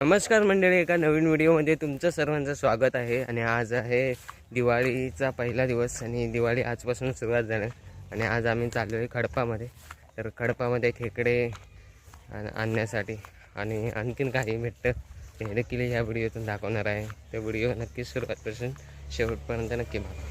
नमस्कार मंडळी, एका नवीन व्हिडिओमध्ये तुमचं सर्वांचं स्वागत आहे. आणि आज आहे दिवाळीचा पहिला दिवस आणि दिवाळी आजपासून सुरुवात झाली. आणि आज आम्ही चाललो आहे खडपामध्ये. तर खडपामध्ये खेकडे आणण्यासाठी आणि आणखीन काही भेटतं हे देखील ह्या व्हिडिओतून दाखवणार आहे. ते व्हिडिओ नक्की सुरुवातपासून शेवटपर्यंत नक्की बघा.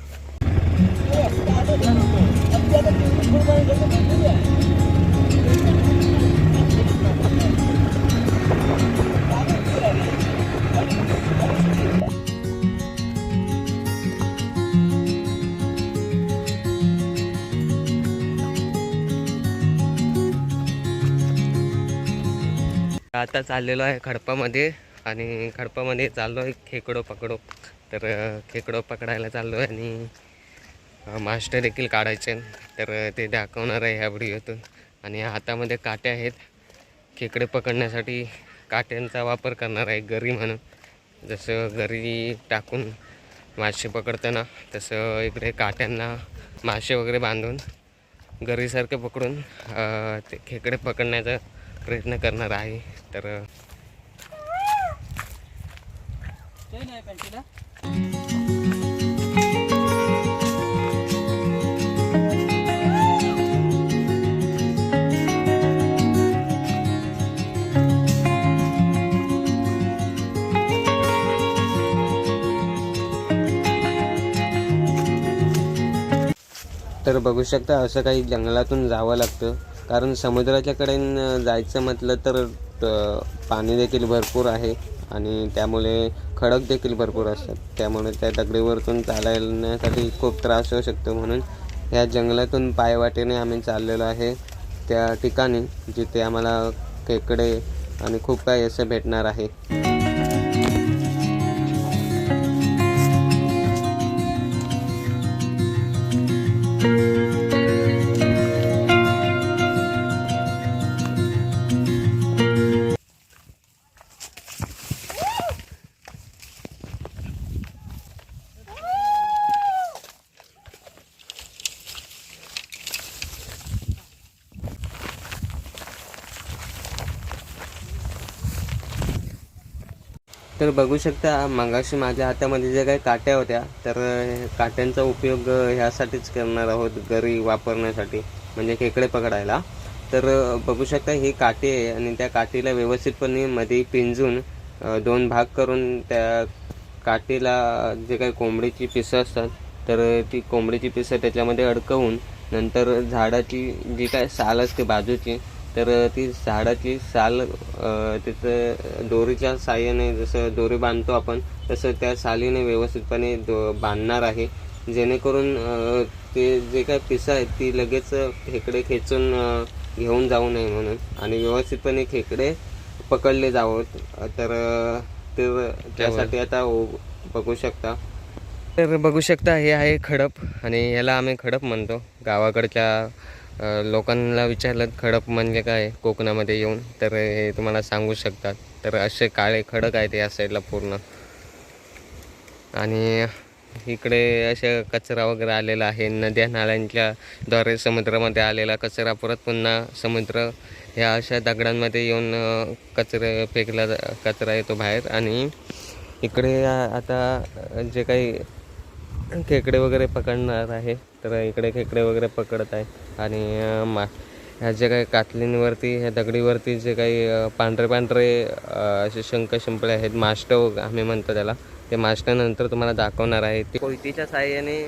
आता चाललेलो आहे खडपामध्ये आणि खडपामध्ये चाललो आहे खेकडो पकडो. तर खेकडो पकडायला चाललो आहे आणि मास्टर देखील काढायचे. तर ते दाखवणार आहे ह्या व्हिडिओतून. आणि हातामध्ये काटे आहेत. खेकडे पकडण्यासाठी काट्यांचा वापर करणार आहे, गरी म्हणून. जसं गरी टाकून मासे पकडताना तसं इकडे काट्यांना मासे वगैरे बांधून गरीसारखे पकडून ते खेकडे पकडण्याचा प्रयत्न करणार आहे. तर तर बघू शकता, असं काही जंगलातून जावं लागतं. कारण समुद्राच्या कडेनं जायचं म्हटलं तर पाणी देखील भरपूर आहे आणि त्यामुळे खडक देखील भरपूर असतात. त्यामुळे त्या दगडीवरतून चालण्यासाठी खूप त्रास होऊ शकतो. म्हणून ह्या जंगलातून पायवाटेने आम्ही चाललेलो आहे त्या ठिकाणी जिथे आम्हाला खेकडे आणि खूप काही असं भेटणार आहे. तर बघू शकता, मगाशी माझ्या हातामध्ये जे काही काट्या होत्या, तर काट्यांचा उपयोग ह्यासाठीच करणार आहोत, गरी वापरण्यासाठी, म्हणजे खेकडे पकडायला. तर बघू शकता, ही काठी आहे आणि त्या काठीला व्यवस्थितपणे मध्ये पिंजून 2 भाग करून त्या काठीला जे काही कोंबडीची पिसं असतात, तर ती कोंबडीची पिसं त्याच्यामध्ये अडकवून नंतर झाडाची जी काय साल असते बाजूची, तर ती झाडाची साल तिथं दोरीच्या साहाय्याने, जसं दोरी बांधतो आपण तसं त्या सालीने व्यवस्थितपणे बांधणार आहे. जेणेकरून ते जे काय पिसं आहेत ती लगेच खेकडे खेचून घेऊन जाऊ नये म्हणून, आणि व्यवस्थितपणे खेकडे पकडले जावं. तर त्यासाठी आता बघू शकता. तर बघू शकता, हे आहे खडप आणि याला आम्ही खडप म्हणतो. गावाकडच्या लोकांना विचारलं खडप म्हणजे काय कोकणामध्ये येऊन, तर हे तुम्हाला सांगू शकतात. तर असे काळे खडक आहेत या साईडला पूर्ण. आणि इकडे असे कचरा वगैरे आलेला आहे, नद्या नाल्यांच्या द्वारे समुद्रामध्ये आलेला कचरा परत पुन्हा समुद्र ह्या अशा दगडांमध्ये येऊन कचरा येतो बाहेर. आणि इकडे आता जे काही खेकडे वगैरे पकडणार आहे, तर इकडे खेकडे वगैरे पकडत आहे. आणि ह्या जे काही कातलींवरती, ह्या दगडीवरती जे काही पांढरे पांढरे असे शंख शिंपळे आहेत, माष्ट आम्ही म्हणतो त्याला, ते माष्ट नंतर तुम्हाला दाखवणार आहे. ते कोयतीच्या साहाय्याने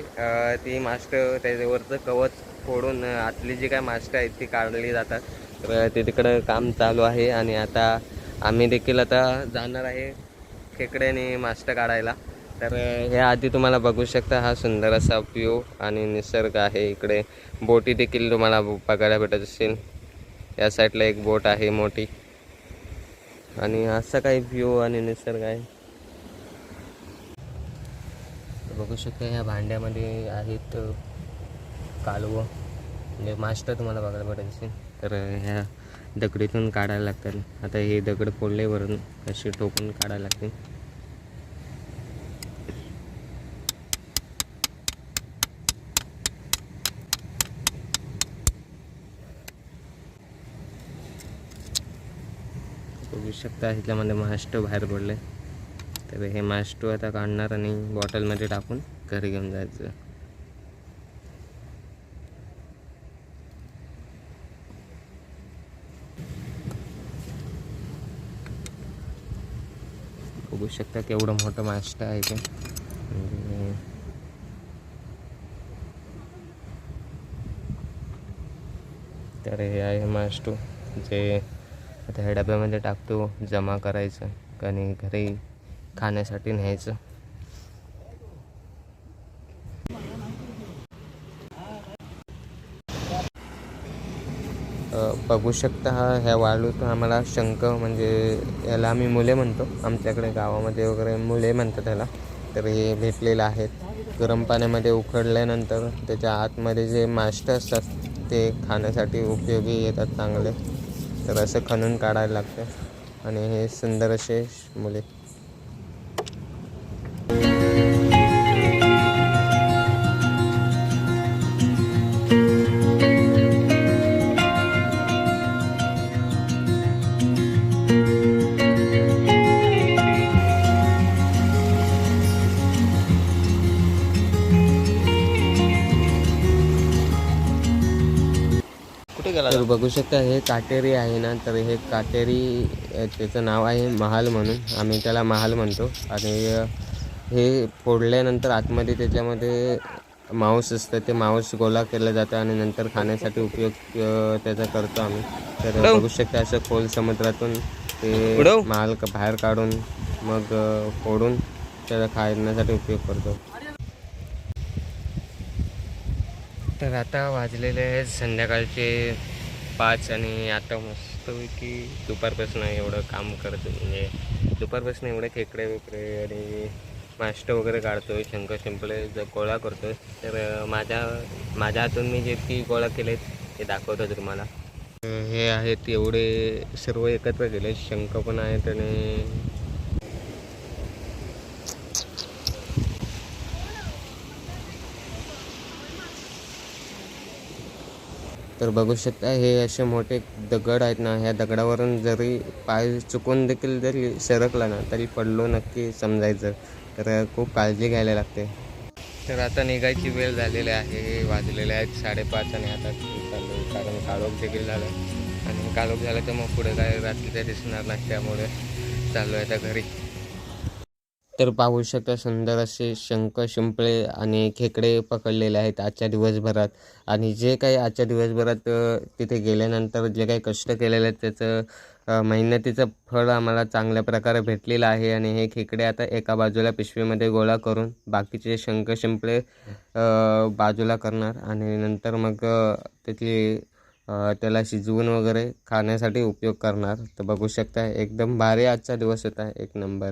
ती माष्ट त्याच्यावरचं कवच फोडून आतली जी काय माष्ट आहेत ती काढली जातात. तर ते तिकडं काम चालू आहे आणि आता आम्ही देखील आता जाणार आहे खेकड्याने माष्ट काढायला. तर ह्या आधी तुम्हाला बघू शकता, हा सुंदर असा व्ह्यू आणि निसर्ग आहे. इकडे बोटी देखील तुम्हाला बघायला भेटत असेल. या साईडला एक बोट आहे मोठी आणि असा काही व्ह्यू आणि निसर्ग आहे. बघू शकता, ह्या भांड्यामध्ये आहेत कालवं, म्हणजे मास्टर तुम्हाला बघायला भेटत असेल. तर ह्या दगडीतून काढायला लागतात. आता हे दगड फोडले वरून असे टोकून काढायला लागते. बघू शकता ह्याच्यामध्ये मास्टो बाहेर पडले. तर हे मास्टो आता काढणार आणि बॉटलमध्ये टाकून घरी घेऊन जायचं. बघू शकता केवढं मोठं मास्टो आहे ते. तर हे आहे मास्टो, जे आता ह्या डब्यामध्ये टाकतो, जमा करायचं आणि घरी खाण्यासाठी न्यायचं. बघू शकता ह्या वाळूत आम्हाला शंख, म्हणजे याला आम्ही मुले म्हणतो, आमच्याकडे गावामध्ये वगैरे मुले म्हणतात त्याला. तर हे भेटलेलं आहेत. गरम पाण्यामध्ये उकडल्यानंतर त्याच्या आतमध्ये जे मास्टो असतात ते खाण्यासाठी उपयोगी येतात चांगले. तर असं खणून काढायला लागतं आणि हे सुंदर असे मुले. तर बघू शकता हे काटेरी आहे ना, तर हे काटेरी त्याचं नाव आहे महाल म्हणून, आम्ही त्याला महाल म्हणतो. आणि हे फोडल्यानंतर आतमध्ये त्याच्यामध्ये मांस असतं, ते मांस गोळा केलं जातं आणि नंतर खाण्यासाठी उपयोग त्याचा करतो आम्ही. तर बघू शकता असं खोल समुद्रातून ते महाल बाहेर काढून मग फोडून त्याचा खाण्यासाठी उपयोग करतो. तर आता वाजलेले आहेत संध्याकाळचे 5 आणि आता मस्तपैकी दुपारपासून एवढं काम करतो, म्हणजे दुपारपासून एवढे खेकडे वगैरे आणि मास्टो वगैरे काढतो, शंख शिंपले गोळा करतो. तर माझ्या हातून मी जे की गोळा केले ते दाखवतो तुम्हाला. हे आहेत एवढे सर्व एकत्र केले, शंख पण आहेत आणि तर बघू शकता हे असे मोठे दगड आहेत ना, ह्या दगडावरून जरी पाय चुकून देखील जरी सरकला ना तरी पडलो नक्की समजायचं. तर खूप काळजी घ्यायला लागते. तर आता निघायची वेळ झालेली आहे, वाजलेले आहेत 5:30 आणि आता चालू, कारण काळोख देखील झालं आणि काळोख झालं तर मग पुढे काय रात्रीचं दिसणार नाही, त्यामुळे चालू आहे आता घरी. तर पाहू शकता सुंदर असे शंख शिंपले आणि खेकडे पकडलेले आहेत आजच्या दिवसभरात. आणि जे काही आजच्या दिवसभरात तिथे गेल्यानंतर जे काही कष्ट केलेले आहेत त्याचं मेहनतीचं फळ आम्हाला चांगल्या प्रकारे भेटलेलं आहे. आणि हे खेकडे आता एका बाजूला पिशवीमध्ये गोळा करून बाकीचे शंख शिंपले बाजूला करणार आणि नंतर मग त्याला शिजवून वगैरे खाण्यासाठी उपयोग करणार. तर बघू शकता एकदम भारी आजचा दिवस होता, एक नंबर.